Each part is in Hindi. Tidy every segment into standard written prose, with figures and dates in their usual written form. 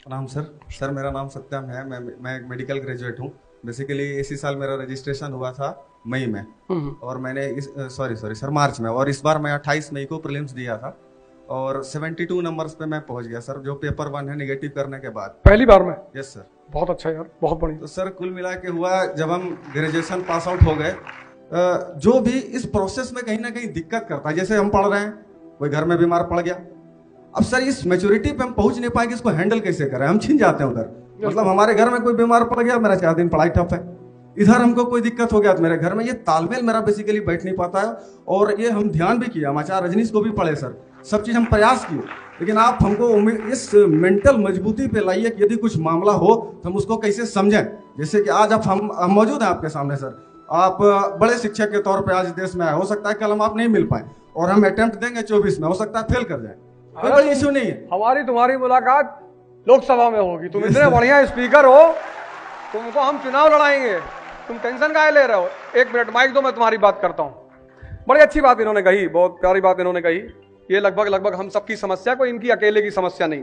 प्रणाम सर। सर मेरा नाम सत्यम है। मैं एक मेडिकल ग्रेजुएट हूँ। बेसिकली इसी साल मेरा रजिस्ट्रेशन हुआ था मई में। और मैंने इस सॉरी सॉरी सर मार्च में, और इस बार मैं 28 मई को प्रीलिम्स दिया था और 72 नंबर्स पे मैं पहुंच गया सर, जो पेपर 1 है नेगेटिव करने के बाद। पहली बार में? Yes sir. बहुत अच्छा यार, बहुत बढ़िया। तो सर कुल मिला के हुआ, जब हम ग्रेजुएशन पास आउट हो गए, जो भी इस प्रोसेस में कहीं ना कहीं दिक्कत करता है, जैसे हम पढ़ रहे हैं, कोई घर में बीमार पड़ गया, अब सर इस मैच्योरिटी पे हम पहुंच नहीं पाएंगे, इसको हैंडल कैसे करें, हम छिन जाते हैं उधर। मतलब हमारे घर में कोई बीमार पड़ गया, मेरा 4 दिन पढ़ाई ठप है, इधर हमको कोई दिक्कत हो गया तो मेरे घर में, ये तालमेल मेरा बेसिकली बैठ नहीं पाता है। और ये हम ध्यान भी किया, हम आचार्य रजनीश को भी पढ़े सर, सब चीज हम प्रयास किए, लेकिन आप हमको इस मेंटल मजबूती पे लाइए कि यदि कुछ मामला हो तो हम उसको कैसे समझें। जैसे कि आज आप हम मौजूद हैं आपके सामने सर, आप बड़े शिक्षक के तौर पे आज देश में आए, हो सकता है कल हम आप नहीं मिल पाए और हम अटेम्प्ट देंगे 24 में, हो सकता है फेल कर जाए, कोई बड़ी इश्यू नहीं है। हमारी तुम्हारी मुलाकात लोकसभा में होगी, तुम इतने बढ़िया स्पीकर हो, तुमको हम चुनाव लड़ाएंगे, तुम टेंशन काहे ले रहे हो। एक मिनट माइक दो, मैं तुम्हारी बात करता हूं। बड़ी अच्छी बात इन्होंने कही, बहुत प्यारी बात इन्होंने कही। ये लगभग हम सबकी समस्या, कोई इनकी अकेले की समस्या नहीं,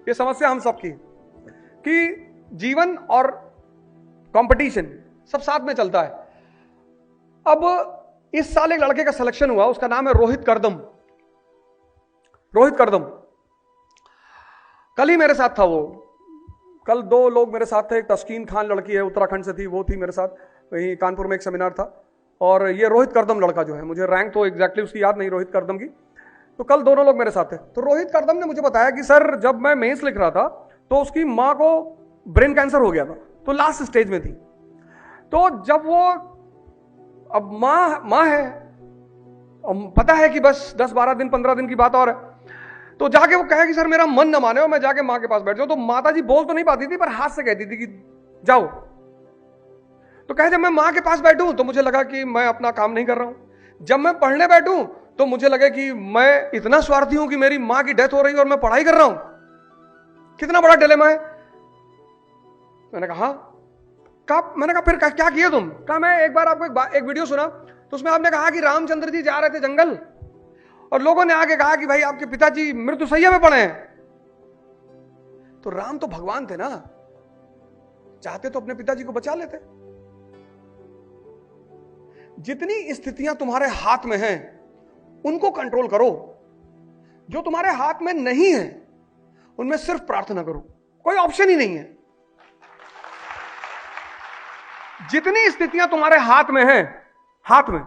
ये समस्या हम सबकी, कि जीवन और कंपटीशन सब साथ में चलता है। अब इस साल एक लड़के का सिलेक्शन हुआ, उसका नाम है रोहित करदम। रोहित करदम कल ही मेरे साथ था, वो कल 2 लोग मेरे साथ थे। एक तस्कीन खान लड़की है, उत्तराखंड से थी, वो थी मेरे साथ, वहीं कानपुर में एक सेमिनार था। और ये रोहित करदम लड़का जो है, मुझे रैंक तो एग्जैक्टली उसकी याद नहीं रोहित करदम की, तो कल दोनों लोग मेरे साथ थे। तो रोहित करदम ने मुझे बताया कि सर जब मैं मेंस लिख रहा था तो उसकी माँ को ब्रेन कैंसर हो गया था, तो लास्ट स्टेज में थी। तो जब वो, अब माँ है, पता है कि बस 10-12 दिन 15 दिन की बात और है, तो जाके वो कहे कि सर मेरा मन न माने और मैं जाके माँ के पास बैठ जाऊं। तो माता जी बोल तो नहीं पाती थी, पर हाथ से कहती थी कि जाओ। तो कहे जब मैं माँ के पास बैठूं तो मुझे लगा कि मैं अपना काम नहीं कर रहा हूं, जब मैं पढ़ने बैठूं तो मुझे लगे कि मैं इतना स्वार्थी हूं कि मेरी माँ की डेथ हो रही है और मैं पढ़ाई कर रहा हूं, कितना बड़ा डिलेमा है। मैंने कहा फिर क्या किया तुम? कहा मैं एक बार आपको एक वीडियो सुना, तो उसमें आपने कहा कि रामचंद्र जी जा रहे थे जंगल और लोगों ने आके कहा कि भाई आपके पिताजी मृत्युशैया में पड़े हैं। तो राम तो भगवान थे ना, चाहते तो अपने पिताजी को बचा लेते। जितनी स्थितियां तुम्हारे हाथ में हैं उनको कंट्रोल करो, जो तुम्हारे हाथ में नहीं है उनमें सिर्फ प्रार्थना करो, कोई ऑप्शन ही नहीं है। जितनी स्थितियां तुम्हारे हाथ में हैं, हाथ में,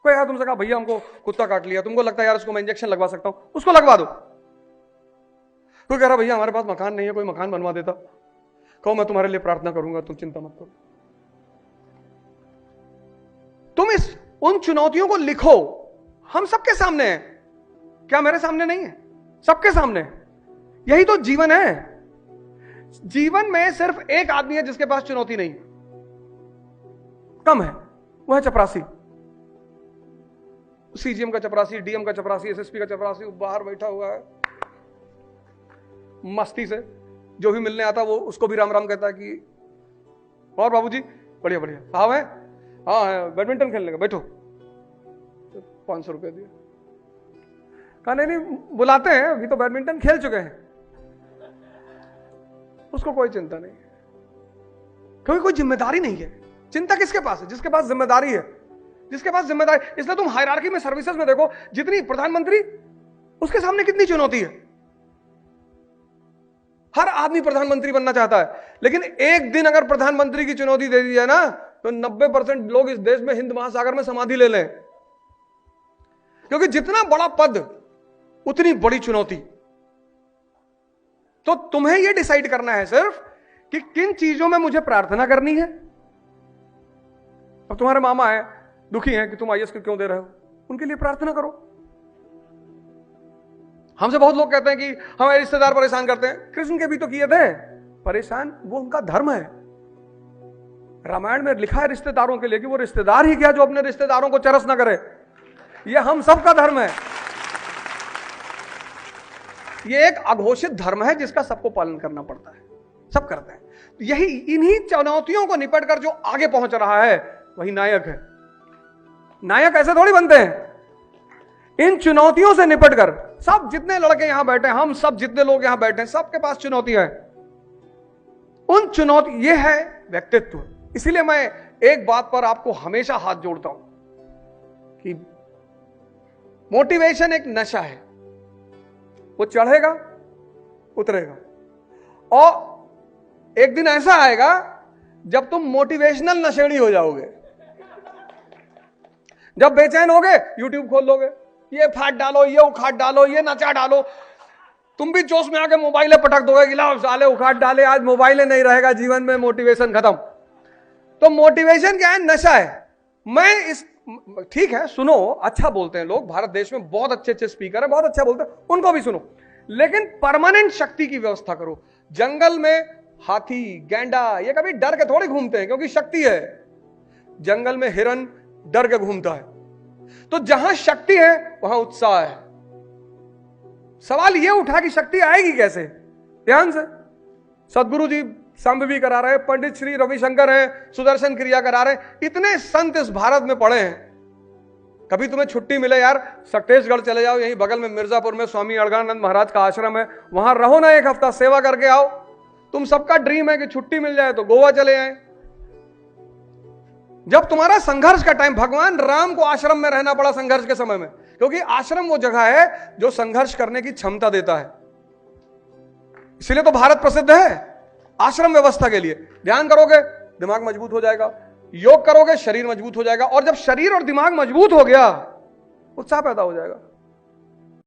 कोई यार तुमसे कहा भैया हमको कुत्ता काट लिया, तुमको लगता है यार उसको मैं इंजेक्शन लगवा सकता हूं, उसको लगवा दो। कोई कह रहा भैया हमारे पास मकान नहीं है, कोई मकान बनवा देता, कहो मैं तुम्हारे लिए प्रार्थना करूंगा, तुम चिंता मत करो। तुम उन चुनौतियों को लिखो, हम सबके सामने है, क्या मेरे सामने नहीं है? सबके सामने। यही तो जीवन है। जीवन में सिर्फ एक आदमी है जिसके पास चुनौती नहीं, कम है, वो है चपरासी। सीजीएम का चपरासी, डीएम का चपरासी, एसएसपी का चपरासी, बाहर बैठा हुआ है मस्ती से, जो भी मिलने आता वो उसको भी राम राम कहता है कि और बाबूजी बढ़िया बढ़िया, हाँ है, हाँ है, बैडमिंटन खेलने का, बैठो। 500 रुपया दिया, कहा नहीं बुलाते हैं, अभी तो बैडमिंटन खेल चुके हैं। उसको कोई चिंता नहीं है, क्योंकि कोई जिम्मेदारी नहीं है। चिंता किसके पास है? जिसके पास जिम्मेदारी है, जिसके पास जिम्मेदारी। इसलिए तुम हायरार्की में, सर्विसेज में देखो, जितनी प्रधानमंत्री, उसके सामने कितनी चुनौती है। हर आदमी प्रधानमंत्री बनना चाहता है, लेकिन एक दिन अगर प्रधानमंत्री की चुनौती दे दी जाए ना, तो 90% लोग इस देश में हिंद महासागर में समाधि ले लें, क्योंकि जितना बड़ा पद उतनी बड़ी चुनौती। तो तुम्हें यह डिसाइड करना है सिर्फ कि किन चीजों में मुझे प्रार्थना करनी है। अब तुम्हारे मामा है, दुखी हैं कि तुम आईएएस क्यों दे रहे हो, उनके लिए प्रार्थना करो। हमसे बहुत लोग कहते हैं कि हमारे रिश्तेदार परेशान करते हैं, कृष्ण के भी तो किए थे परेशान, वो उनका धर्म है। रामायण में लिखा है रिश्तेदारों के लिए कि वो रिश्तेदार ही क्या जो अपने रिश्तेदारों को चरस ना करे। ये हम सबका धर्म है, ये एक अघोषित धर्म है जिसका सबको पालन करना पड़ता है, सब करते हैं। यही इन्हीं चुनौतियों को निपट कर जो आगे पहुंच रहा है वही नायक है। नायक ऐसे थोड़ी बनते हैं, इन चुनौतियों से निपट कर। सब जितने लड़के यहां बैठे हैं, हम सब जितने लोग यहां बैठे हैं, सबके पास चुनौतियां हैं। उन चुनौती, ये है व्यक्तित्व। इसीलिए मैं एक बात पर आपको हमेशा हाथ जोड़ता हूं कि मोटिवेशन एक नशा है, वो चढ़ेगा उतरेगा, और एक दिन ऐसा आएगा जब तुम मोटिवेशनल नशेड़ी हो जाओगे। जब बेचैन होगे यूट्यूब खोल लोगे, ये फाड़ डालो, ये उखाड़ डालो, ये नचा डालो, तुम भी जोश में आके मोबाइलें पटक दोगे कि लाओ साले उखाड़ डाले, आज मोबाइलें नहीं रहेगा जीवन में, मोटिवेशन खत्म। तो मोटिवेशन क्या है? नशा है। मैं इस, ठीक है सुनो, अच्छा बोलते हैं लोग, भारत देश में बहुत अच्छे अच्छे स्पीकर है, बहुत अच्छा बोलते हैं, उनको भी सुनो, लेकिन परमानेंट शक्ति की व्यवस्था करो। जंगल में हाथी गैंडा ये कभी डर के थोड़ी घूमते हैं, क्योंकि शक्ति है। जंगल में हिरन डर के घूमता है। तो जहां शक्ति है वहां उत्साह है। सवाल यह उठा कि शक्ति आएगी कैसे? ध्यान से, सदगुरु जी संभवी करा रहे हैं, पंडित श्री रविशंकर हैं, सुदर्शन क्रिया करा रहे हैं, इतने संत इस भारत में पड़े हैं। कभी तुम्हें छुट्टी मिले यार, छत्तीसगढ़ चले जाओ, यहीं बगल में मिर्जापुर में स्वामी अड़गानंद महाराज का आश्रम है, वहां रहो ना, एक हफ्ता सेवा करके आओ। तुम सबका ड्रीम है कि छुट्टी मिल जाए तो गोवा चले आए। जब तुम्हारा संघर्ष का टाइम, भगवान राम को आश्रम में रहना पड़ा संघर्ष के समय में, क्योंकि आश्रम वो जगह है जो संघर्ष करने की क्षमता देता है। इसीलिए तो भारत प्रसिद्ध है आश्रम व्यवस्था के लिए। ध्यान करोगे दिमाग मजबूत हो जाएगा, योग करोगे शरीर मजबूत हो जाएगा, और जब शरीर और दिमाग मजबूत हो गया उत्साह पैदा हो जाएगा।